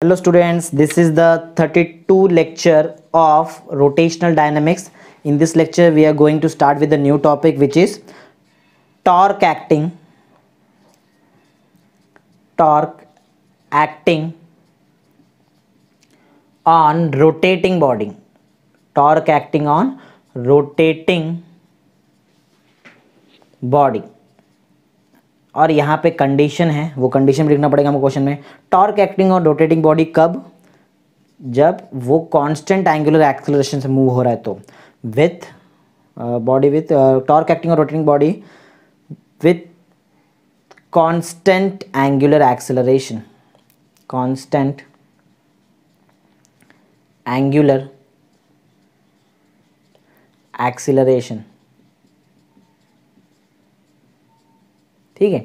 Hello students, this is the 32 lecture of rotational dynamics. In this lecture we are going to start with the new topic which is torque acting on rotating body. Torque acting on rotating body. और यहाँ पे condition है, वो condition भी लिखना पड़ेगा हमको question में। Torque acting on rotating body कब? जब वो कांस्टेंट एंगुलर एक्सेलरेशन से मूव हो रहा है तो with body with torque acting on rotating body with constant angular acceleration, constant angular acceleration. ठीक है,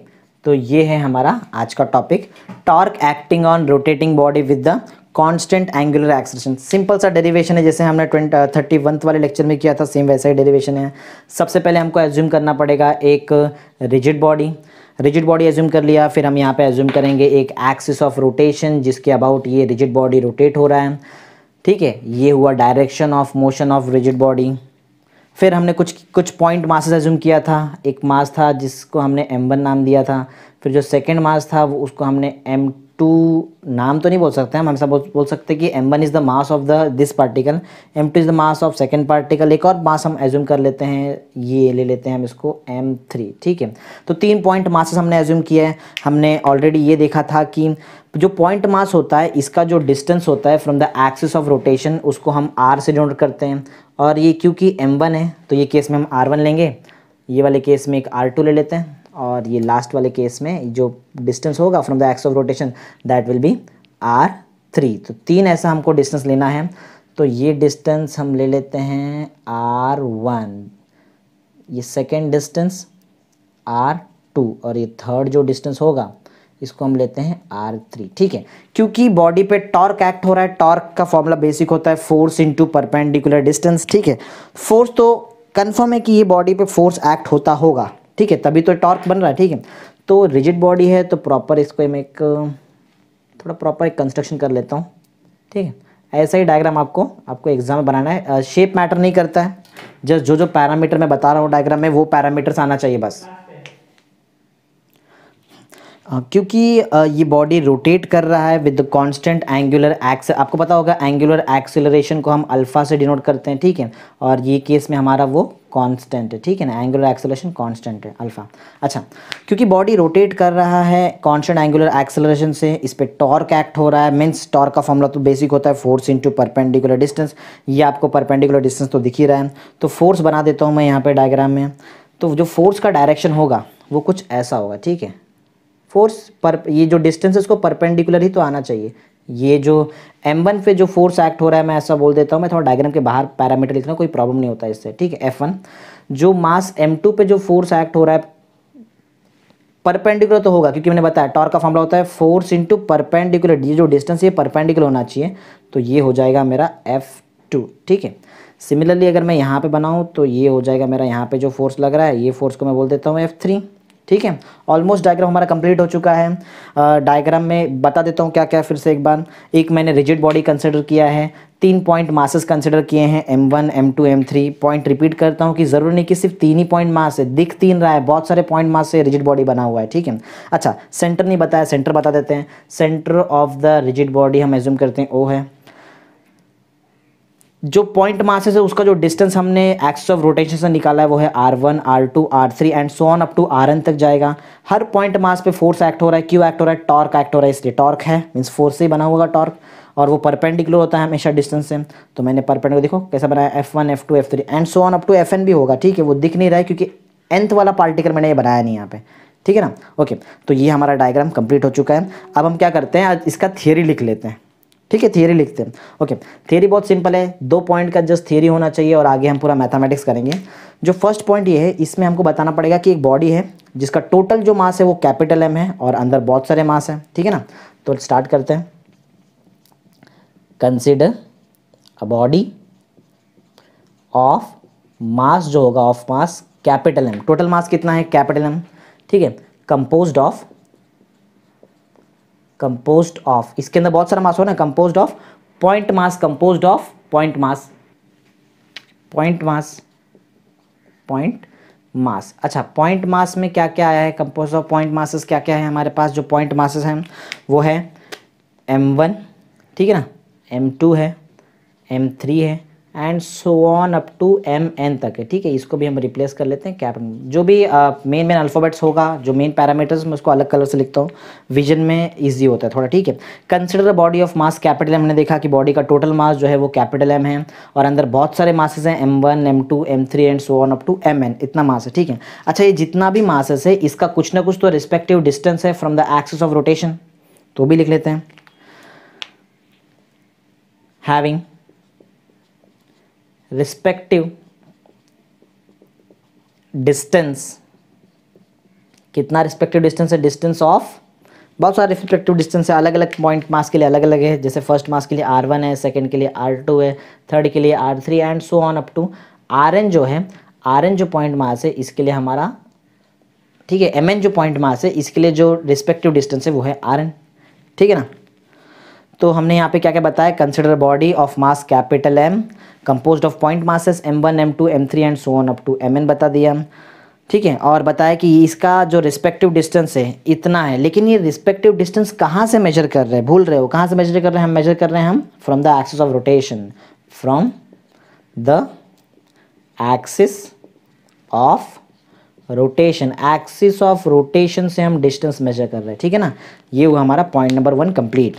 तो ये है हमारा आज का topic, torque acting on rotating body with the constant angular acceleration. Simple सा डेरिवेशन है, जैसे हमने 31 वाले लेक्चर में किया था, सेम वैसा ही डेरिवेशन है। सबसे पहले हमको एज्यूम करना पड़ेगा एक रिजिड बॉडी एज्यूम कर लिया, फिर हम यहाँ पे एज्यूम करेंगे एक एक्सिस ऑफ रोटेशन जिसके अबाउट ये रिजिड बॉडी रोटेट हो रहा है। ठीक है, ये हुआ direction of motion of rigid body. फिर हमने कुछ पॉइंट मासेस एज्यूम किया था। एक मास था जिसको हमने m1 नाम दिया था, फिर जो सेकंड मास था वो उसको हमने m2 नाम तो नहीं बोल सकते हम ऐसा बोल सकते कि m1 is the mass of the this particle, m2 is the mass of second particle. एक और मास हम एज्यूम कर लेते हैं, ये ले लेते हैं हम इसको m3। ठीक है, तो 3 पॉइंट मासेस हमने एज्यूम किया है। हमने ऑलरेडी ये देखा था कि जो पॉइंट मास होता है इसका जो डिस्टेंस होता है from the axis of rotation उसको हम r से डिनोट करते हैं। और ये क्योंकि m1 है तो ये केस में हम r1 लेंगे, ये वाले केस में एक r2 ले लेते हैं, और ये लास्ट वाले केस में जो डिस्टेंस होगा from the axis of rotation that will be r3। तो 3 ऐसा हमको डिस्टेंस लेना है, तो ये डिस्टेंस हम ले लेते हैं r1, ये सेकेंड डिस्टेंस r2, और ये थर्ड जो डिस्टेंस होगा इसको हम लेते हैं r3। ठीक है, क्योंकि बॉडी पे टॉर्क एक्ट हो रहा है, टॉर्क का फॉर्मूला बेसिक होता है फोर्स इनटू परपेंडिकुलर डिस्टेंस। ठीक है, फोर्स तो कंफर्म है कि ये बॉडी पे फोर्स एक्ट होता होगा। ठीक है, तभी तो टॉर्क बन रहा है। ठीक है, तो रिजिड बॉडी है तो प्रॉपर इसको मैं एक थोड़ा प्रॉपर एक कंस्ट्रक्शन कर लेता हूँ। ठीक है, ऐसा ही डायग्राम आपको एग्जाम में बनाना है। शेप मैटर नहीं करता है, जस्ट जो पैरामीटर मैं बता रहा हूँ डायग्राम में वो पैरामीटर्स आना चाहिए बस। क्योंकि ये बॉडी रोटेट कर रहा है विद कांस्टेंट एंगुलर आपको पता होगा एंगुलर एक्सेलरेशन को हम अल्फा से डिनोट करते हैं। ठीक है, और ये केस में हमारा वो कांस्टेंट है। ठीक है ना, एंगुलर एक्सेलरेशन कांस्टेंट है अल्फा। अच्छा, क्योंकि बॉडी रोटेट कर रहा है कांस्टेंट एंगुलर एक्सेलरेशन से, इस पर टॉर्क एक्ट हो रहा है, मीन्स टॉर्क का फॉर्मूला तो बेसिक होता है फोर्स इंटू परपेंडिकुलर डिस्टेंस। ये आपको परपेंडिकुलर डिस्टेंस तो दिख ही रहा है, तो फोर्स बना देता हूँ मैं यहाँ पर डायग्राम में। तो जो फोर्स का डायरेक्शन होगा वो कुछ ऐसा होगा। ठीक है, फोर्स पर ये जो डिस्टेंस है उसको परपेंडिकुलर ही तो आना चाहिए। ये जो m1 पे जो फोर्स एक्ट हो रहा है मैं ऐसा बोल देता हूँ, मैं थोड़ा डायग्राम के बाहर पैरामीटर लिखना, कोई प्रॉब्लम नहीं होता इससे। ठीक है, f1 जो मास m2 पे जो फोर्स एक्ट हो रहा है परपेंडिकुलर तो होगा, क्योंकि मैंने बताया टॉर्क का फॉर्मूला होता है फोर्स इंटू परपेंडिकुलर, ये जो डिस्टेंस ये परपेंडिकुलर होना चाहिए, तो ये हो जाएगा मेरा f2। ठीक है, सिमिलरली अगर मैं यहाँ पे बनाऊँ तो ये हो जाएगा मेरा, यहाँ पे जो फोर्स लग रहा है ये फोर्स को मैं बोल देता हूँ f3। ठीक है, ऑलमोस्ट डायग्राम हमारा कंप्लीट हो चुका है। डायग्राम में बता देता हूँ क्या क्या फिर से एक बार। एक मैंने रिजिड बॉडी कंसिडर किया है, 3 पॉइंट मासेस कंसिडर किए हैं m1 m2 m3। Point repeat करता हूँ कि ज़रूरी नहीं कि सिर्फ 3 ही पॉइंट मास है, दिख 3 रहा है, बहुत सारे पॉइंट मास से रिजिड बॉडी बना हुआ है। ठीक है, अच्छा सेंटर नहीं बताया, सेंटर बता देते हैं। Centre of the rigid body हम एज्यूम करते हैं O है। जो पॉइंट मासेस है उसका जो डिस्टेंस हमने एक्सिस ऑफ रोटेशन से निकाला है वो है r1 r2 r3 and so on up to rn तक जाएगा। हर पॉइंट मास पे फोर्स एक्ट हो रहा है, क्यों एक्ट हो रहा है, टॉर्क एक्ट हो रहा है, इसलिए टॉर्क है मीन्स फोर्स से ही बना होगा टॉर्क, और वो परपेंडिकुलर होता है हमेशा डिस्टेंस से। तो मैंने परपेंडिकुलर देखो कैसा बनाया, f1 f2 f3 and so on up to fn भी होगा। ठीक है, वो दिख नहीं रहा है क्योंकि nth वाला पार्टिकल मैंने ये बनाया नहीं यहाँ पे। ठीक है ना, ओके, तो ये हमारा डायग्राम कंप्लीट हो चुका है। अब हम क्या करते हैं, इसका थियरी लिख लेते हैं। ठीक है, थियरी लिखते हैं। ओके, थियरी बहुत सिंपल है, 2 पॉइंट का जस्ट थियरी होना चाहिए और आगे हम पूरा मैथमेटिक्स करेंगे। जो फर्स्ट पॉइंट ये है, इसमें हमको बताना पड़ेगा कि एक बॉडी है जिसका टोटल जो मास है वो कैपिटल M है और अंदर बहुत सारे मास हैं। ठीक है ना, तो स्टार्ट करते हैं। कंसिडर अ बॉडी ऑफ मास जो होगा of mass capital M, total mass कितना है कैपिटल M। ठीक है, कंपोज्ड कंपोज्ड ऑफ, इसके अंदर बहुत सारा मास हो ना, composed of point mass, composed of point mass, point mass, point mass. अच्छा, पॉइंट मास में क्या क्या आया है, कंपोज ऑफ पॉइंट मासेस क्या क्या है हमारे पास? जो पॉइंट मासेस हैं वो है m1, ठीक है ना, m2 है, m3 है, and so on up to mn तक है, ठीक है। इसको भी हम रिप्लेस कर लेते हैं कैप, जो भी मेन अल्फ़ाबेट्स होगा, जो मेन पैरामीटर्स, मैं उसको अलग कलर से लिखता हूँ, विजन में ईजी होता है थोड़ा, ठीक है। Consider body of mass capital, हमने देखा कि बॉडी का टोटल मास जो है वो कैपिटल M है, और अंदर बहुत सारे मासेस हैं, m1, m2, m3 and so on up to mn, इतना मास है, ठीक है। अच्छा, ये जितना भी मासेस है इसका कुछ ना कुछ तो रिस्पेक्टिव डिस्टेंस है from the axis of rotation, तो भी लिख लेते हैं। हैविंग रिस्पेक्टिव डिस्टेंस, कितना रिस्पेक्टिव डिस्टेंस है? डिस्टेंस ऑफ, बहुत सारे रिस्पेक्टिव डिस्टेंस है, अलग अलग पॉइंट मास के लिए अलग अलग है। जैसे फर्स्ट मास के लिए r1 है, सेकंड के लिए r2 है, थर्ड के लिए r3 and so on up to rn जो है, rn जो पॉइंट मास है इसके लिए हमारा, ठीक है, mn जो पॉइंट मास है इसके लिए जो रिस्पेक्टिव डिस्टेंस है वो है rn, ठीक है ना। तो हमने यहाँ पे क्या क्या बताया? Consider body of mass capital M composed of point masses m1, m2, m3 and so on up to mn बता दिया, ठीक है। और बताया कि इसका जो रिस्पेक्टिव डिस्टेंस है इतना है, लेकिन ये रिस्पेक्टिव डिस्टेंस कहाँ से मेजर कर रहे हैं? भूल रहे हो, कहाँ से मेजर कर रहे हैं? हम मेजर कर रहे हैं हम from the axis of rotation, from the axis of rotation, axis of rotation से हम डिस्टेंस मेजर कर रहे हैं, ठीक है ना। ये हुआ हमारा point number 1 complete.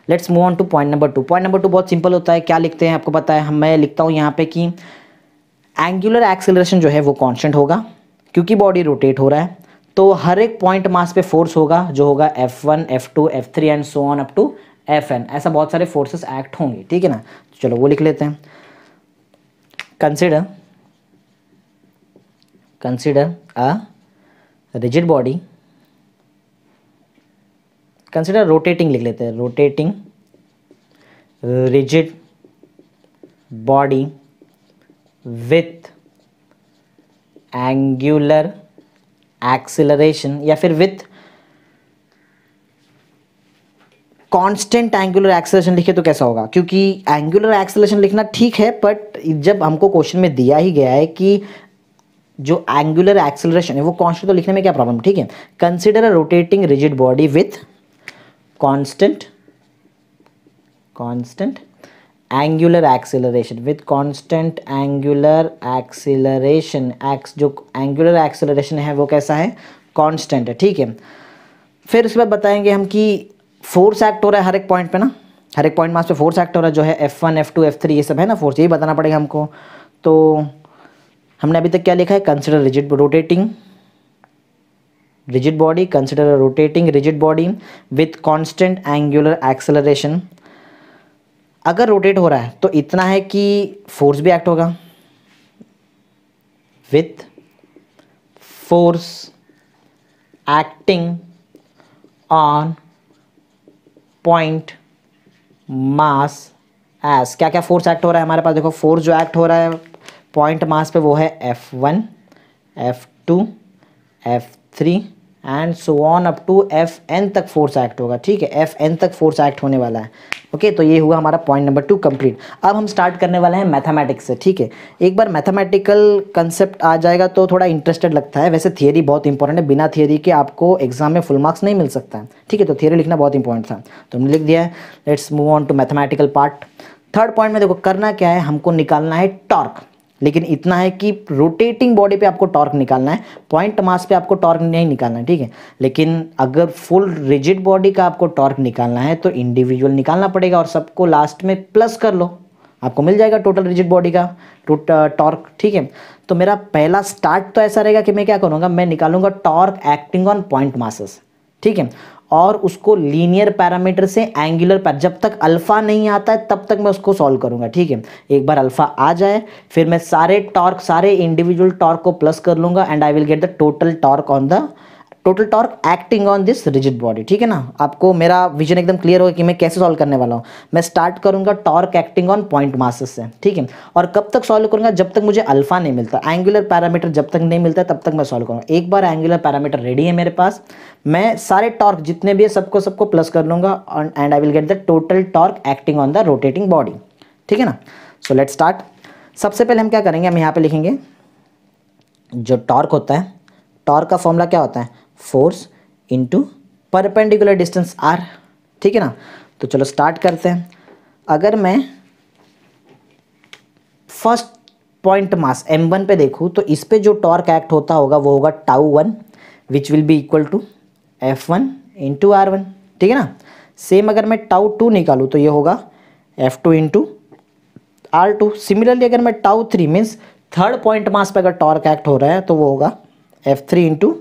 Let's move on two point number 2। Point number 2 बहुत सिंपल होता है, क्या लिखते हैं आपको पता है? मैं लिखता हूँ यहाँ पे कि एंगुलर एक्सेलरेशन जो है वो कांस्टेंट होगा, क्योंकि बॉडी रोटेट हो रहा है, तो हर एक पॉइंट मास पे फोर्स होगा जो होगा F1, F2, F3 and so on up to Fn, ऐसा बहुत सारे फोर्सेस एक्ट होंगे, ठीक है ना। तो चलो वो लिख लेते हैं। Consider a rigid body, consider rotating लिख लेते हैं, rotating rigid body with angular acceleration, या फिर विथ कांस्टेंट एंगुलर एक्सेलरेशन लिखे तो कैसा होगा? क्योंकि एंगुलर एक्सेलरेशन लिखना ठीक है, बट जब हमको क्वेश्चन में दिया ही गया है कि जो एंगुलर एक्सेलरेशन है वो कांस्टेंट, तो लिखने में क्या प्रॉब्लम, ठीक है। Consider a rotating rigid body with constant angular acceleration, with constant angular acceleration, जो एंगुलर एक्सेलरेशन है वो कैसा है? कांस्टेंट है, ठीक है। फिर उसके बाद बताएंगे हम कि फोर्स एक्ट हो रहा है हर एक पॉइंट पे ना, हर एक पॉइंट मास पे फोर्स एक्ट हो रहा है, जो है F1, F2, F3 ये सब है ना फोर्स, यही बताना पड़ेगा हमको। तो हमने अभी तक क्या लिखा है? Consider rigid rotating rigid body, consider rotating rigid body with constant angular acceleration. अगर रोटेट हो रहा है तो इतना है कि फोर्स भी एक्ट होगा, with force acting on point mass S. क्या क्या फोर्स एक्ट हो रहा है हमारे पास? देखो, फोर्स जो एक्ट हो रहा है पॉइंट मास पे वो है F1, F2, F3 and so on up to Fn तक फोर्स एक्ट होगा, ठीक है। Fn तक फोर्स एक्ट होने वाला है, ओके। तो ये हुआ हमारा पॉइंट नंबर 2 कंप्लीट। अब हम स्टार्ट करने वाले हैं मैथमेटिक्स से, ठीक है। एक बार मैथमेटिकल कंसेप्ट आ जाएगा तो थोड़ा इंटरेस्टेड लगता है। वैसे थियरी बहुत इंपॉर्टेंट है, बिना थियरी के आपको एग्जाम में फुल मार्क्स नहीं मिल सकता है, ठीक है। तो थियरी लिखना बहुत इंपॉर्टेंट था, तो हमने लिख दिया है। Let's move on to mathematical part. Third point में देखो करना क्या है, हमको निकालना है टॉर्क, लेकिन इतना है कि रोटेटिंग बॉडी पे आपको टॉर्क निकालना है, पॉइंट मास पे आपको टॉर्क नहीं निकालना है, ठीक है। लेकिन अगर फुल रिजिड बॉडी का आपको टॉर्क निकालना है तो इंडिविजुअल निकालना पड़ेगा, और सबको लास्ट में प्लस कर लो, आपको मिल जाएगा टोटल रिजिड बॉडी का टॉर्क, ठीक है। तो मेरा पहला स्टार्ट तो ऐसा रहेगा कि मैं क्या करूँगा, मैं निकालूंगा torque acting on point masses, ठीक है। और उसको लीनियर पैरामीटर से एंगुलर पैर, जब तक अल्फा नहीं आता है तब तक मैं उसको सॉल्व करूंगा, ठीक है। एक बार अल्फा आ जाए फिर मैं सारे टॉर्क, सारे इंडिविजुअल टॉर्क को प्लस कर लूंगा, and I will get the total torque on the total torque acting on this rigid body, ठीक है ना। आपको मेरा विजन एकदम क्लियर होगा कि मैं कैसे सॉल्व करने वाला हूँ। मैं स्टार्ट करूंगा torque acting on point masses से, ठीक है, और कब तक सॉल्व करूंगा, जब तक मुझे अल्फा नहीं मिलता, एंगुलर पैरामीटर जब तक नहीं मिलता तब तक मैं सॉल्व करूंगा। एक बार एंगुलर पैरामीटर रेडी है मेरे पास, मैं सारे टॉर्क जितने भी है सबको प्लस कर लूंगा and I will get the total torque acting on the rotating body, ठीक है ना। So let's start. सबसे पहले हम क्या करेंगे, हम यहाँ पे लिखेंगे जो टॉर्क होता है, टॉर्क का फॉर्मूला क्या होता है, force into perpendicular distance R, ठीक है ना। तो चलो स्टार्ट करते हैं। अगर मैं फर्स्ट पॉइंट मास m1 पे देखूँ तो इस पे जो टॉर्क एक्ट होता होगा वो होगा tau 1 which will be equal to F1 into R1, ठीक है ना। सेम अगर मैं टाउ 2 निकालूँ तो ये होगा F2 इंटू R2। सिमिलरली अगर मैं tau 3 means third point mass पे अगर टॉर्क एक्ट हो रहा है तो वो होगा F3 into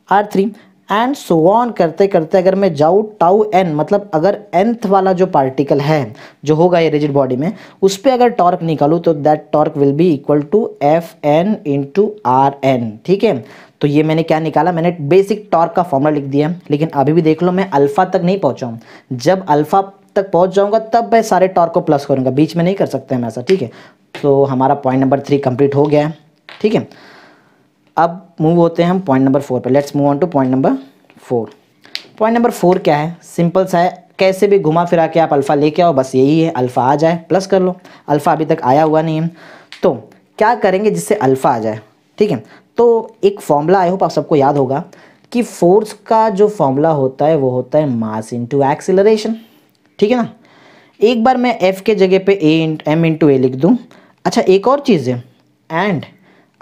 R3 and so on करते करते अगर मैं जाऊँ टाउ n, मतलब अगर nth वाला जो पार्टिकल है जो होगा ये रिजिड बॉडी में, उस पर अगर टॉर्क निकालूँ तो that torque will be equal to Fn into Rn, ठीक है। तो ये मैंने क्या निकाला, मैंने बेसिक टॉर्क का फॉर्मूला लिख दिया। लेकिन अभी भी देख लो मैं अल्फा तक नहीं पहुँचा हूँ, जब अल्फा तक पहुँच जाऊँगा तब मैं सारे टॉर्क को प्लस करूँगा, बीच में नहीं कर सकते हम ऐसा, ठीक है। तो हमारा पॉइंट नंबर 3 कंप्लीट हो गया है, ठीक है। अब मूव होते हैं हम पॉइंट नंबर 4 पे। Let's move on two point number 4। Point number 4 क्या है, सिंपल सा है, कैसे भी घुमा फिरा के आप अल्फ़ा लेके आओ, बस यही है, अल्फ़ा आ जाए प्लस कर लो। अल्फ़ा अभी तक आया हुआ नहीं है, तो क्या करेंगे जिससे अल्फ़ा आ जाए, ठीक है। तो एक फॉर्मूला आई होप आप सबको याद होगा कि फोर्स का जो फॉर्मूला होता है वो होता है मास इंटू एक्सीलरेशन, ठीक है ना। एक बार मैं F के जगह पे m इंटू ए लिख दूँ। अच्छा एक और चीज़ है, एंड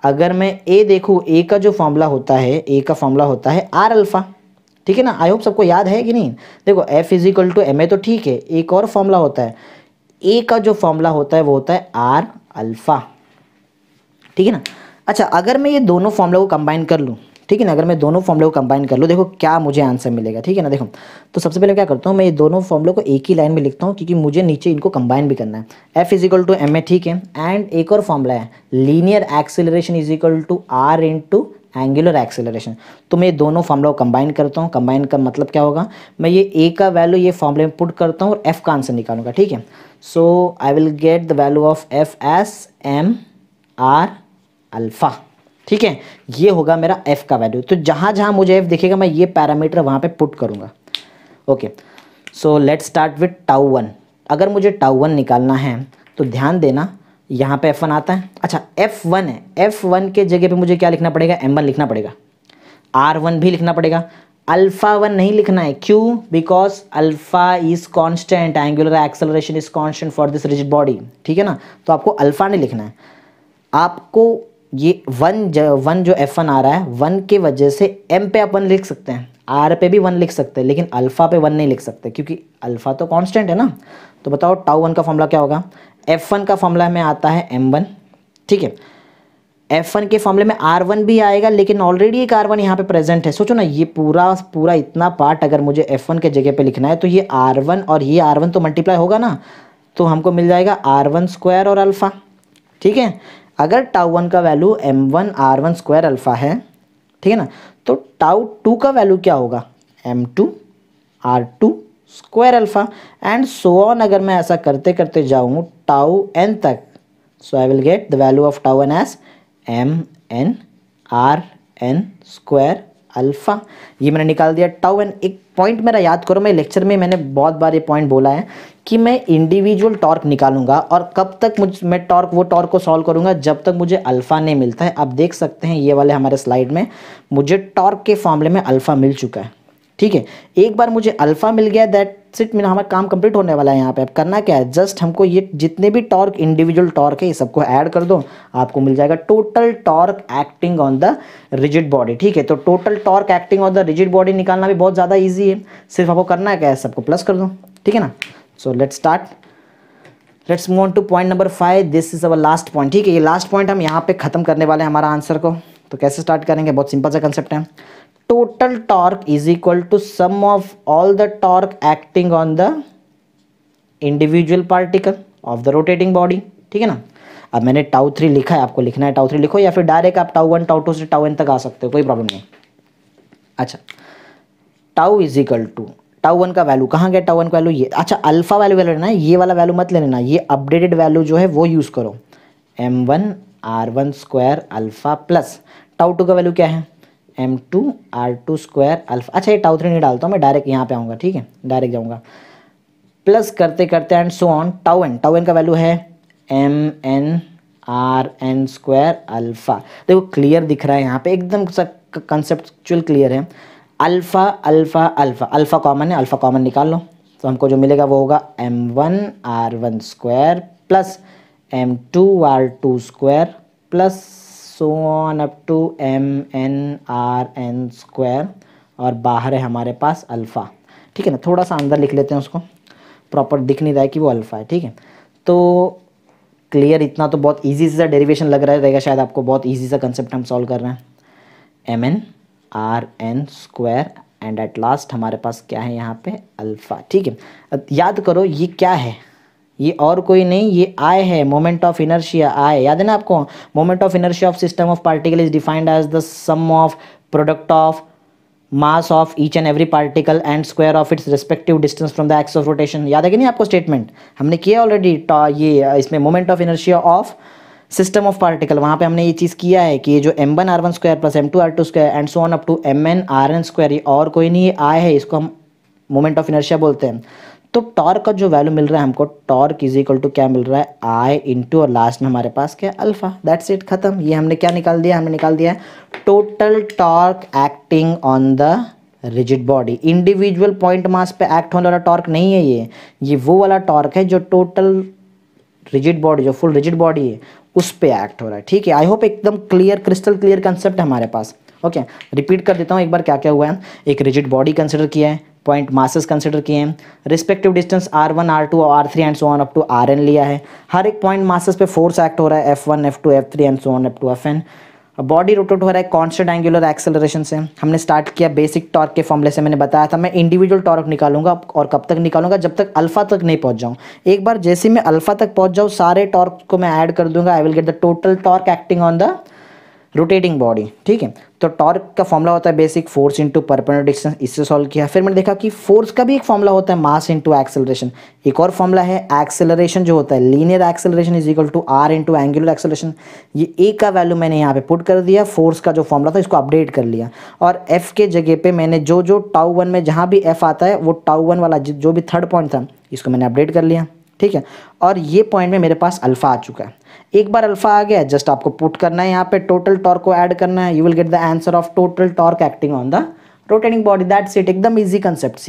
अगर मैं A देखूँ, A का जो फॉर्मूला होता है, A का फॉर्मूला होता है आर अल्फ़ा, ठीक है ना। आई होप सबको याद है कि नहीं। देखो F is equal to M A तो ठीक है, एक और फॉर्मूला होता है, A का जो फॉर्मूला होता है वो होता है आर अल्फ़ा, ठीक है ना। अच्छा अगर मैं ये दोनों फॉर्मूला को कंबाइन कर लूँ, ठीक है ना, अगर मैं दोनों फॉर्मूले को कंबाइन कर लूँ, देखो क्या मुझे आंसर मिलेगा, ठीक है ना। देखो तो सबसे पहले क्या करता हूँ, मैं ये दोनों फॉर्मूले को एक ही लाइन में लिखता हूँ क्योंकि मुझे नीचे इनको कंबाइन भी करना है। F is equal to M A, ठीक है, एंड एक और फॉर्मूला है linear acceleration is equal to R into angular acceleration. तो मैं ये दोनों फॉर्मूला को कंबाइन करता हूँ। कंबाइन का मतलब क्या होगा, मैं ये ए का वैल्यू ये फॉर्मूले में पुट करता हूँ और एफ का आंसर निकालूंगा, ठीक है। So I will get the value of F S M R alpha, ठीक है। ये होगा मेरा f का वैल्यू। तो जहाँ जहाँ मुझे f दिखेगा मैं ये पैरामीटर वहाँ पे पुट करूँगा, okay. So let's start with tau 1। अगर मुझे टाउ 1 निकालना है तो ध्यान देना यहाँ पे f1 आता है। अच्छा f1 है, f1 के जगह पे मुझे क्या लिखना पड़ेगा, m1 लिखना पड़ेगा, r1 भी लिखना पड़ेगा, अल्फ़ा 1 नहीं लिखना है। क्यों, because alpha is constant, angular acceleration is constant for this rigid body, ठीक है ना। तो आपको अल्फ़ा नहीं लिखना है, आपको ये वन जो F1 आ रहा है, 1 के वजह से M पे आप 1 लिख सकते हैं, R पे भी 1 लिख सकते हैं, लेकिन अल्फ़ा पे 1 नहीं लिख सकते क्योंकि अल्फ़ा तो कांस्टेंट है ना। तो बताओ टाउ 1 का फॉर्मूला क्या होगा, F1 का फॉर्मूला में आता है M1, ठीक है। F1 के फॉर्मूले में R1 भी आएगा, लेकिन ऑलरेडी एक R1 यहाँ पे प्रेजेंट है। सोचो ना, ये पूरा इतना पार्ट अगर मुझे F1 के जगह पे लिखना है तो ये R1 और ये R1 तो मल्टीप्लाई होगा ना, तो हमको मिल जाएगा R1 स्क्वायर और अल्फ़ा, ठीक है। अगर टाउ 1 का value m1 r1 square alpha है, ठीक है ना, तो टाउ 2 का वैल्यू क्या होगा, m2 r2 square alpha, and so on. अगर मैं ऐसा करते करते जाऊँ टाउ n तक, so I will get the value of tau n as mn rn square alpha. ये मैंने निकाल दिया टाउ n। एक पॉइंट मेरा याद करो, मैं लेक्चर में मैंने बहुत बार ये पॉइंट बोला है कि मैं इंडिविजुअल टॉर्क निकालूंगा और कब तक मैं वो टॉर्क को सॉल्व करूंगा जब तक मुझे अल्फ़ा नहीं मिलता है। आप देख सकते हैं ये वाले हमारे स्लाइड में मुझे टॉर्क के फॉर्मूले में अल्फ़ा मिल चुका है, ठीक है। एक बार मुझे अल्फ़ा मिल गया, दैट्स इट, मेरा हमारा काम कंप्लीट होने वाला है। यहाँ पे अब करना क्या है, जस्ट हमको ये जितने भी टॉर्क इंडिविजुअल टॉर्क है ये सबको ऐड कर दो, आपको मिल जाएगा total torque acting on the rigid body, ठीक है। तो total torque acting on the rigid body निकालना भी बहुत ज़्यादा ईजी है, सिर्फ आपको करना है क्या है, सबको प्लस कर दो, ठीक है ना। So let's start, let's move on two point number 5। This is our last point, ठीक है। ये लास्ट पॉइंट हम यहाँ पे खत्म करने वाले हैं हमारा आंसर को। तो कैसे स्टार्ट करेंगे, बहुत सिंपल सा कंसेप्ट है, total torque is equal to sum of all the torque acting on the individual particle of the rotating body, ठीक है ना। अब मैंने टाउ 3 लिखा है, आपको लिखना है टाउ 3 लिखो, या फिर डायरेक्ट आप टाउ 1 टाउ 2 से टाउ n तक आ सकते हो, कोई प्रॉब्लम नहीं। अच्छा, tau is equal to tau one का वैल्यू कहाँ गया, टाउ वन का वैल्यू ये, अच्छा अल्फा वैल्यू वैल्यू लेना है, ये वाला वैल्यू मत लेना, ये अपडेटेड वैल्यू जो है वो यूज़ करो, m1r1 square alpha plus tau two का वैल्यू क्या है, m2r2 स्क्वायर अल्फा। अच्छा ये टाउ थ्री नहीं डालता हूँ मैं, डायरेक्ट यहाँ पे आऊँगा, ठीक है डायरेक्ट जाऊँगा, प्लस करते करते and so on, tau N का वैल्यू है mn स्क्वायर अल्फा। देखो क्लियर दिख रहा है यहाँ पे, एकदम कंसेप्चुअल क्लियर है। Alpha alpha alpha, alpha common है, अल्फा कॉमन निकाल लो तो हमको जो मिलेगा वो होगा m1r1 square plus m2r2 square plus so on up to mnrn square, और बाहर है हमारे पास अल्फ़ा, ठीक है ना। थोड़ा सा अंदर लिख लेते हैं उसको, प्रॉपर दिख नहीं रहा है कि वो अल्फ़ा है, ठीक है। तो क्लियर, इतना तो बहुत इजी सा डेरिवेशन लग रहा रहेगा शायद आपको, बहुत इजी सा कंसेप्ट हम सॉल्व कर रहे हैं, mnrn square and at last हमारे पास क्या है यहाँ पे अल्फ़ा, ठीक है। अब याद करो ये क्या है, ये और कोई नहीं, ये आई है, मोमेंट ऑफ इनर्शिया आई, याद है ना आपको, moment of inertia of system of particle is defined as the sum of product of mass of each and every particle and square of its respective distance from the axis of rotation. याद है कि नहीं आपको statement, हमने किया already, ये इसमें moment of inertia of system of particle, वहाँ पे हमने ये चीज़ किया है कि ये जो m1r1 square plus m2r2 square and so on up to mnrn square, ये और कोई नहीं, ये आई है, इसको हम मोमेंट ऑफ इनर्शिया बोलते हैं। तो टॉर्क का जो वैल्यू मिल रहा है हमको, टॉर्क इज इक्वल टू क्या मिल रहा है, आई इंटू और लास्ट में हमारे पास क्या अल्फा, दैट्स इट, खत्म। ये हमने क्या निकाल दिया, हमने निकाल दिया total torque acting on the rigid body. Individual point mass पे एक्ट होने वाला टॉर्क नहीं है ये वो वाला टॉर्क है जो टोटल रिजिड बॉडी, जो फुल रिजिड बॉडी है उस पे एक्ट हो रहा है, ठीक है। आई होप एकदम क्लियर, क्रिस्टल क्लियर कंसेप्ट है हमारे पास। ओके, रिपीट कर देता हूँ एक बार क्या क्या हुआ है। एक रिजिड बॉडी कंसिडर किया है, पॉइंट मासेस कंसिडर किए हैं, रिस्पेक्टिव डिस्टेंस r1 r2 और r3 and so on up to rn लिया है। हर एक पॉइंट मासेस पे फोर्स एक्ट हो रहा है, f1 f2 f3 and so on up to fn। Body rotate हो रहा है कांस्टेंट एंगुलर एक्सेलरेशन से। हमने स्टार्ट किया बेसिक टॉर्क के फॉर्मूले से, मैंने बताया था मैं इंडिविजुअल टॉर्क निकालूंगा, और कब तक निकालूंगा, जब तक अल्फा तक नहीं पहुंच जाऊं। एक बार जैसे मैं अल्फा तक पहुंच जाऊं, सारे टॉर्क को मैं ऐड कर दूंगा, आई will get the total torque acting on the rotating body, ठीक है। तो टॉर्क का फॉर्मूला होता है basic force into perpendicular distance, इससे सॉल्व किया। फिर मैंने देखा कि फोर्स का भी एक फॉर्मूला होता है मास इंटू एक्सेलरेशन। एक और फॉर्मूला है एक्सेलरेशन जो होता है, linear acceleration is equal to R into angular acceleration. ये ए का वैल्यू मैंने यहाँ पे पुट कर दिया, फोर्स का जो फॉर्मूला था इसको अपडेट कर लिया, और एफ के जगह पे मैंने जो जो टाउ वन में जहाँ भी एफ आता है वो टाउ वन वाला जो भी थर्ड पॉइंट था इसको मैंने अपडेट कर लिया, ठीक है। और ये पॉइंट में मेरे पास अल्फा आ चुका है। एक बार अल्फा आ गया, जस्ट आपको पुट करना है यहाँ पे टोटल टॉर्क को ऐड करना है, you will get the answer of total torque acting on the rotating body, that's it, एकदम इजी कंसेप्ट।